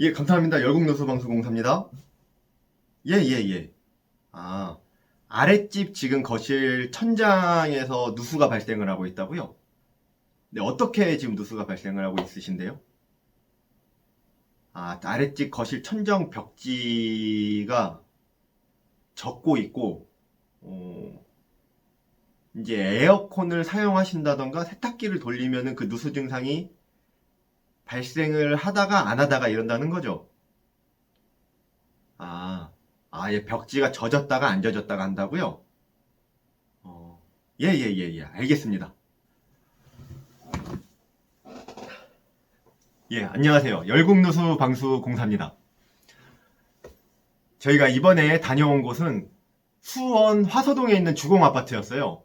예, 감사합니다. 열국누수방수공사입니다. 예, 예, 예. 아, 아랫집 지금 거실 천장에서 누수가 발생을 하고 있다고요? 네, 어떻게 지금 누수가 발생을 하고 있으신데요? 아랫집 거실 천정 벽지가 젖고 있고, 어, 이제 에어컨을 사용하신다던가 세탁기를 돌리면은 그 누수 증상이 발생을 하다가 안 하다가 이런다는 거죠. 아, 예, 벽지가 젖었다가 안 젖었다가 한다고요? 어, 예, 예, 예, 예. 알겠습니다. 예, 안녕하세요. 열국누수 방수 공사입니다. 저희가 이번에 다녀온 곳은 수원 화서동에 있는 주공 아파트였어요.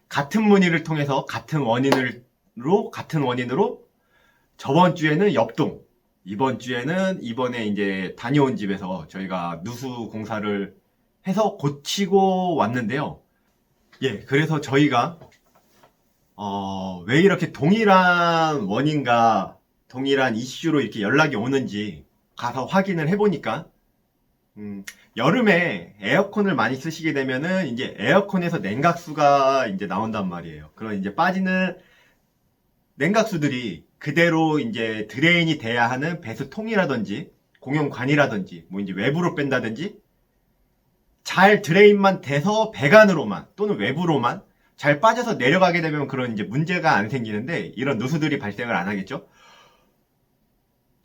같은 문의를 통해서 같은 원인으로 저번 주에는 옆동, 이번 주에는 이번에 이제 다녀온 집에서 저희가 누수 공사를 해서 고치고 왔는데요. 예, 그래서 저희가 왜 이렇게 동일한 원인과 동일한 이슈로 이렇게 연락이 오는지 가서 확인을 해보니까, 여름에 에어컨을 많이 쓰시게 되면은 이제 에어컨에서 냉각수가 이제 나온단 말이에요. 그런 이제 빠지는 냉각수들이 그대로 이제 드레인이 돼야 하는 배수통이라든지 공용관이라든지 뭐 이제 외부로 뺀다든지 잘 드레인만 돼서 배관으로만 또는 외부로만 잘 빠져서 내려가게 되면 그런 이제 문제가 안 생기는데 이런 누수들이 발생을 안 하겠죠.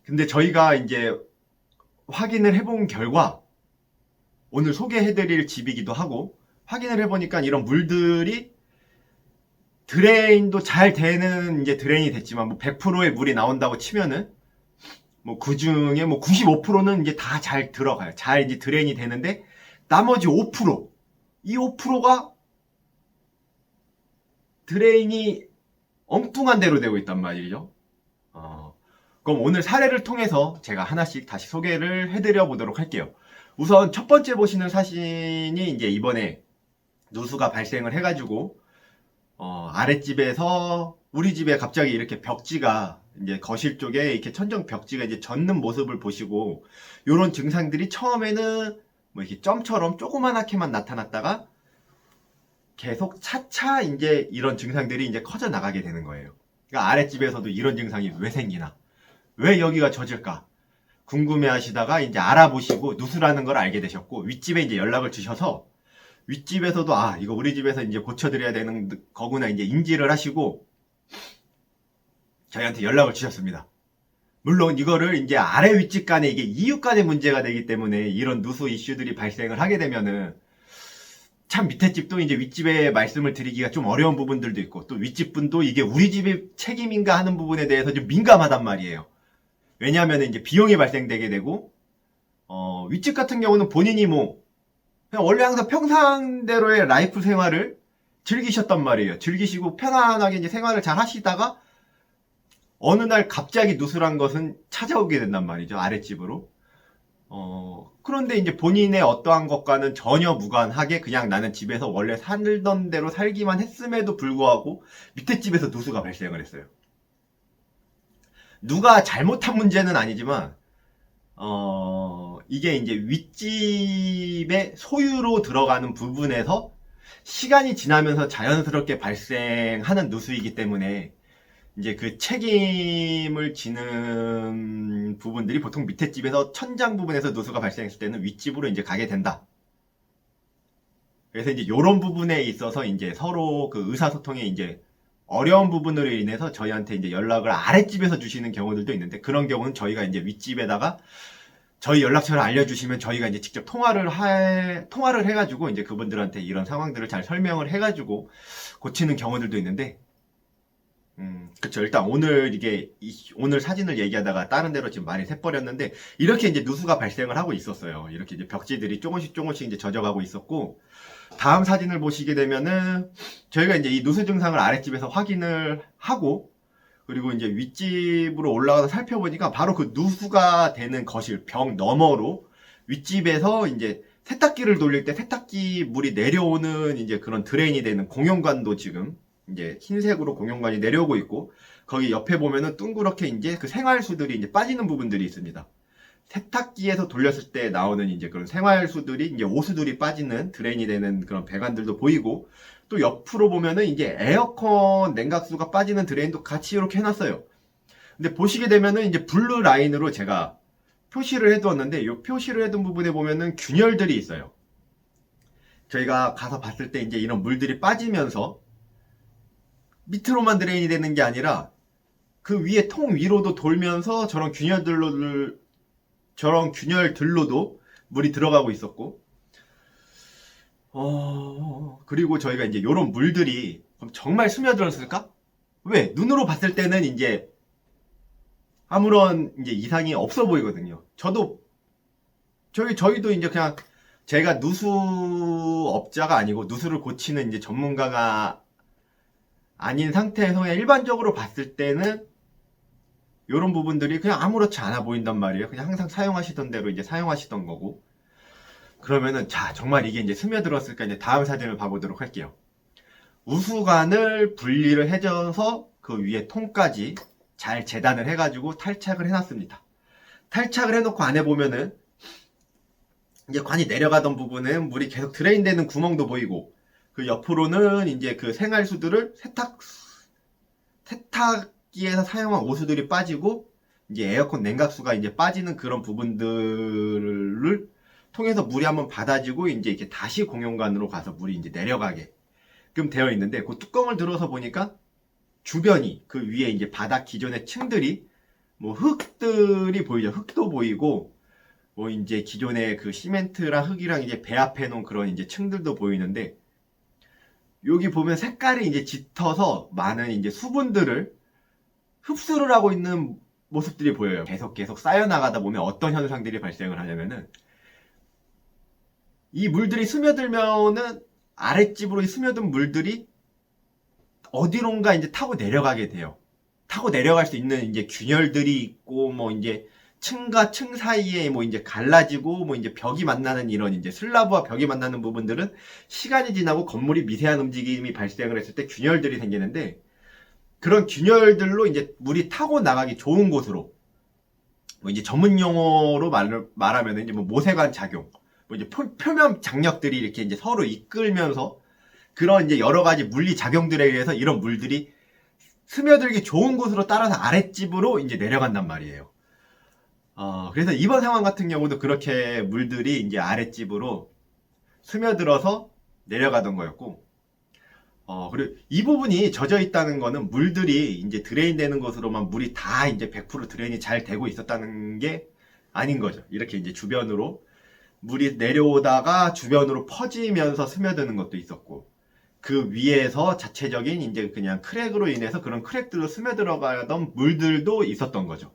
근데 저희가 이제 확인을 해본 결과 오늘 소개해드릴 집이기도 하고 확인을 해보니까 이런 물들이 드레인도 잘 되는 이제 드레인이 됐지만 뭐 100%의 물이 나온다고 치면은 뭐 그중에 뭐 95%는 이제 다 잘 들어가요. 잘 이제 드레인이 되는데 나머지 5%, 이 5%가 드레인이 엉뚱한 대로 되고 있단 말이죠. 그럼 오늘 사례를 통해서 제가 하나씩 다시 소개를 해드려 보도록 할게요. 우선 첫 번째 보시는 사진이 이제 이번에 누수가 발생을 해가지고 아랫집에서 우리 집에 갑자기 이렇게 벽지가 이제 거실 쪽에 이렇게 천정 벽지가 이제 젖는 모습을 보시고 요런 증상들이 처음에는 뭐 이렇게 점처럼 조그만하게만 나타났다가 계속 차차 이제 이런 증상들이 이제 커져 나가게 되는 거예요. 그러니까 아랫집에서도 이런 증상이 왜 생기나? 왜 여기가 젖을까? 궁금해 하시다가 이제 알아보시고 누수라는 걸 알게 되셨고 윗집에 이제 연락을 주셔서 윗집에서도 이거 우리 집에서 이제 고쳐드려야 되는 거구나 이제 인지를 하시고 저희한테 연락을 주셨습니다. 물론 이거를 이제 아래 윗집 간에 이게 이웃 간의 문제가 되기 때문에 이런 누수 이슈들이 발생을 하게 되면은 참 밑에 집도 이제 윗집에 말씀을 드리기가 좀 어려운 부분들도 있고 또 윗집 분도 이게 우리 집의 책임인가 하는 부분에 대해서 좀 민감하단 말이에요. 왜냐하면 이제 비용이 발생되게 되고 윗집 같은 경우는 본인이 뭐 그냥 원래 항상 평상대로의 라이프 생활을 즐기셨단 말이에요. 즐기시고 편안하게 이제 생활을 잘 하시다가 어느 날 갑자기 누수란 것은 찾아오게 된단 말이죠. 아랫집으로. 그런데 이제 본인의 어떠한 것과는 전혀 무관하게 그냥 나는 집에서 원래 살던 대로 살기만 했음에도 불구하고 밑에 집에서 누수가 발생을 했어요. 누가 잘못한 문제는 아니지만 이게 이제 윗집의 소유로 들어가는 부분에서 시간이 지나면서 자연스럽게 발생하는 누수이기 때문에 이제 그 책임을 지는 부분들이 보통 밑에 집에서 천장 부분에서 누수가 발생했을 때는 윗집으로 이제 가게 된다. 그래서 이제 요런 부분에 있어서 이제 서로 그 의사소통에 이제 어려운 부분으로 인해서 저희한테 이제 연락을 아랫집에서 주시는 경우들도 있는데 그런 경우는 저희가 이제 윗집에다가 저희 연락처를 알려주시면 저희가 이제 직접 통화를 해가지고 이제 그분들한테 이런 상황들을 잘 설명을 해가지고 고치는 경우들도 있는데, 그쵸. 일단 오늘 사진을 얘기하다가 다른 데로 지금 말이 새버렸는데, 이렇게 이제 누수가 발생을 하고 있었어요. 이렇게 이제 벽지들이 조금씩 이제 젖어가고 있었고, 다음 사진을 보시게 되면은, 저희가 이제 이 누수 증상을 아랫집에서 확인을 하고, 그리고 이제 윗집으로 올라가서 살펴보니까 바로 그 누수가 되는 거실 벽 너머로 윗집에서 이제 세탁기를 돌릴 때 세탁기 물이 내려오는 이제 그런 드레인이 되는 공용관도 지금 이제 흰색으로 공용관이 내려오고 있고 거기 옆에 보면은 둥그렇게 이제 그 생활수들이 이제 빠지는 부분들이 있습니다. 세탁기에서 돌렸을 때 나오는 이제 그런 생활수들이 이제 오수들이 빠지는 드레인이 되는 그런 배관들도 보이고, 또 옆으로 보면은 이제 에어컨 냉각수가 빠지는 드레인도 같이 이렇게 해놨어요. 근데 보시게 되면은 이제 블루 라인으로 제가 표시를 해두었는데, 이 표시를 해둔 부분에 보면은 균열들이 있어요. 저희가 가서 봤을 때 이제 이런 물들이 빠지면서 밑으로만 드레인이 되는 게 아니라 그 위에 통 위로도 돌면서 저런 균열들로도 물이 들어가고 있었고, 그리고 저희가 이제 이런 물들이 정말 스며들었을까? 왜? 눈으로 봤을 때는 이제 아무런 이제 이상이 없어 보이거든요. 저희도 이제 그냥 제가 누수업자가 아니고 누수를 고치는 이제 전문가가 아닌 상태에서 그냥 일반적으로 봤을 때는 이런 부분들이 그냥 아무렇지 않아 보인단 말이에요. 그냥 항상 사용하시던 대로 이제 사용하시던 거고. 그러면은 자, 정말 이게 이제 스며들었을까? 이제 다음 사진을 봐보도록 할게요. 우수관을 분리를 해줘서 그 위에 통까지 잘 재단을 해가지고 탈착을 해놨습니다. 탈착을 해놓고 안에 보면은 이제 관이 내려가던 부분은 물이 계속 드레인되는 구멍도 보이고, 그 옆으로는 이제 그 생활수들을 세탁기에서 사용한 오수들이 빠지고, 이제 에어컨 냉각수가 이제 빠지는 그런 부분들을 통해서 물이 한번 받아지고, 이제 이렇게 다시 공용관으로 가서 물이 이제 내려가게끔 되어 있는데, 그 뚜껑을 들어서 보니까 주변이 그 위에 이제 바닥 기존의 층들이 뭐 흙들이 보이죠. 흙도 보이고, 뭐 이제 기존의 그 시멘트랑 흙이랑 이제 배합해 놓은 그런 이제 층들도 보이는데, 여기 보면 색깔이 이제 짙어서 많은 이제 수분들을 흡수를 하고 있는 모습들이 보여요. 계속 쌓여 나가다 보면 어떤 현상들이 발생을 하냐면은, 이 물들이 스며들면은 아랫집으로 스며든 물들이 어디론가 이제 타고 내려가게 돼요. 타고 내려갈 수 있는 이제 균열들이 있고, 뭐 이제 층과 층 사이에 뭐 이제 갈라지고, 뭐 이제 벽이 만나는 이런 이제 슬라브와 벽이 만나는 부분들은 시간이 지나고 건물이 미세한 움직임이 발생을 했을 때 균열들이 생기는데, 그런 균열들로 이제 물이 타고 나가기 좋은 곳으로, 뭐 이제 전문 용어로 말하면 이제 뭐 모세관 작용, 뭐 이제 표면 장력들이 이렇게 이제 서로 이끌면서 그런 이제 여러 가지 물리 작용들에 의해서 이런 물들이 스며들기 좋은 곳으로 따라서 아랫집으로 이제 내려간단 말이에요. 그래서 이번 상황 같은 경우도 그렇게 물들이 이제 아랫집으로 스며들어서 내려가던 거였고, 그리고 이 부분이 젖어 있다는 거는 물들이 이제 드레인 되는 것으로만 물이 다 이제 100% 드레인이 잘 되고 있었다는 게 아닌 거죠. 이렇게 이제 주변으로 물이 내려오다가 주변으로 퍼지면서 스며드는 것도 있었고, 그 위에서 자체적인 이제 그냥 크랙으로 인해서 그런 크랙들로 스며들어가던 물들도 있었던 거죠.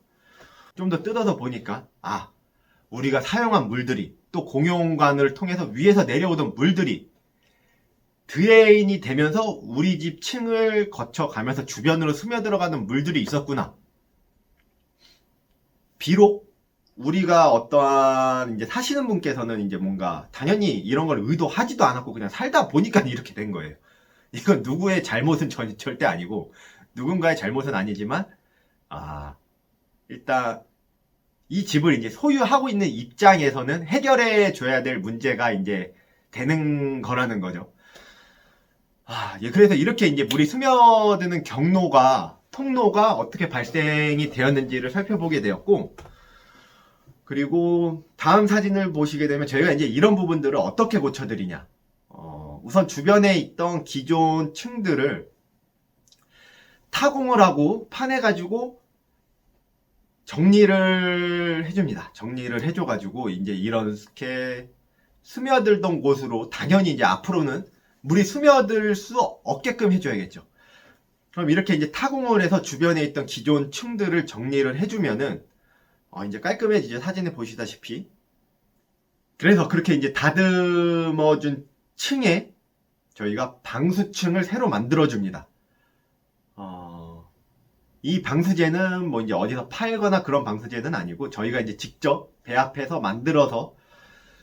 좀 더 뜯어서 보니까, 우리가 사용한 물들이, 또 공용관을 통해서 위에서 내려오던 물들이 드레인이 되면서 우리 집 층을 거쳐가면서 주변으로 스며들어가는 물들이 있었구나. 비록 우리가 어떠한 이제 사시는 분께서는 이제 뭔가 당연히 이런 걸 의도하지도 않았고 그냥 살다 보니까 이렇게 된 거예요. 이건 누구의 잘못은 절대 아니고 누군가의 잘못은 아니지만, 일단 이 집을 이제 소유하고 있는 입장에서는 해결해 줘야 될 문제가 이제 되는 거라는 거죠. 그래서 이렇게 이제 물이 스며드는 통로가 어떻게 발생이 되었는지를 살펴보게 되었고, 그리고 다음 사진을 보시게 되면 저희가 이제 이런 부분들을 어떻게 고쳐드리냐. 우선 주변에 있던 기존 층들을 타공을 하고 파내가지고 정리를 해줍니다. 정리를 해줘가지고 이제 이렇게 스며들던 곳으로 당연히 이제 앞으로는 물이 스며들 수 없게끔 해줘야겠죠. 그럼 이렇게 이제 타공을 해서 주변에 있던 기존 층들을 정리를 해주면은 이제 깔끔해지죠. 사진에 보시다시피. 그래서 그렇게 이제 다듬어준 층에 저희가 방수층을 새로 만들어줍니다. 이 방수제는 뭐 이제 어디서 팔거나 그런 방수제는 아니고 저희가 이제 직접 배합해서 만들어서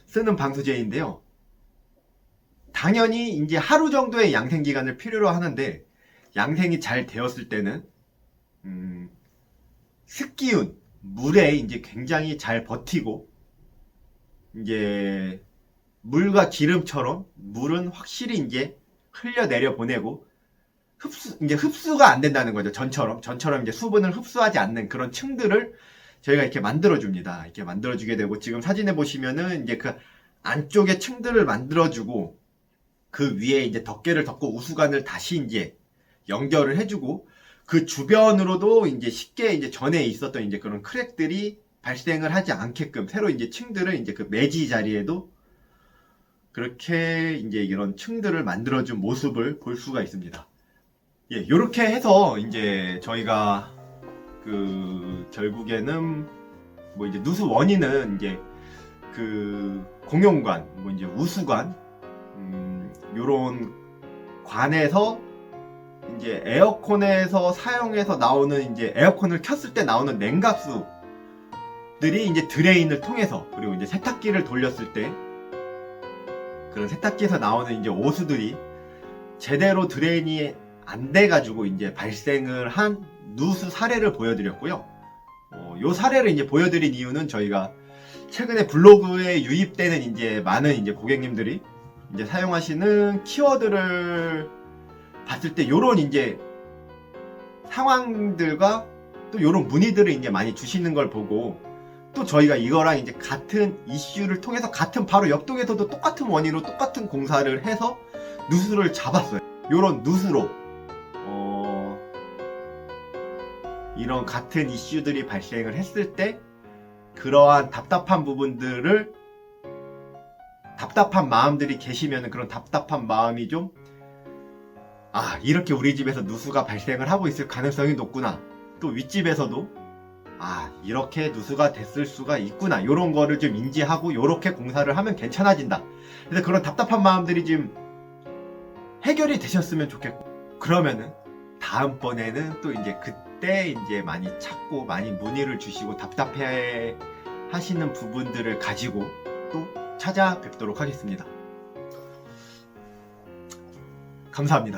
쓰는 방수제인데요. 당연히 이제 하루 정도의 양생 기간을 필요로 하는데, 양생이 잘 되었을 때는 습기운 물에 이제 굉장히 잘 버티고, 이제 물과 기름처럼 물은 확실히 이제 흘려내려 보내고 이제 흡수가 안 된다는 거죠. 전처럼 이제 수분을 흡수하지 않는 그런 층들을 저희가 이렇게 만들어줍니다. 이렇게 만들어주게 되고, 지금 사진에 보시면은 이제 그 안쪽에 층들을 만들어주고, 그 위에 이제 덮개를 덮고 우수관을 다시 이제 연결을 해주고, 그 주변으로도 이제 쉽게 이제 전에 있었던 이제 그런 크랙들이 발생을 하지 않게끔 새로 이제 층들을 이제 그 매지 자리에도 그렇게 이제 이런 층들을 만들어준 모습을 볼 수가 있습니다. 예, 요렇게 해서 이제 저희가 그 결국에는 뭐 이제 누수 원인은 이제 그 공용관, 뭐 이제 우수관, 요런 관에서 이제 에어컨에서 사용해서 나오는 이제 에어컨을 켰을 때 나오는 냉각수들이 이제 드레인을 통해서, 그리고 이제 세탁기를 돌렸을 때 그런 세탁기에서 나오는 이제 오수들이 제대로 드레인이 안 돼가지고 이제 발생을 한 누수 사례를 보여드렸고요. 요 사례를 이제 보여드린 이유는 저희가 최근에 블로그에 유입되는 이제 많은 이제 고객님들이 이제 사용하시는 키워드를 봤을 때 요런 이제 상황들과 또 요런 문의들을 이제 많이 주시는 걸 보고, 또 저희가 이거랑 이제 같은 이슈를 통해서 같은 바로 옆동에서도 똑같은 원인으로 똑같은 공사를 해서 누수를 잡았어요. 요런 누수로 이런 같은 이슈들이 발생을 했을 때 그러한 답답한 부분들을, 답답한 마음들이 계시면은 그런 답답한 마음이 좀, 아, 이렇게 우리 집에서 누수가 발생을 하고 있을 가능성이 높구나, 또 윗집에서도 아, 이렇게 누수가 됐을 수가 있구나, 요런 거를 좀 인지하고 요렇게 공사를 하면 괜찮아진다. 그래서 그런 답답한 마음들이 좀 해결이 되셨으면 좋겠고, 그러면은 다음번에는 또 이제 그때 이제 많이 찾고 많이 문의를 주시고 답답해 하시는 부분들을 가지고 또 찾아뵙도록 하겠습니다. 감사합니다.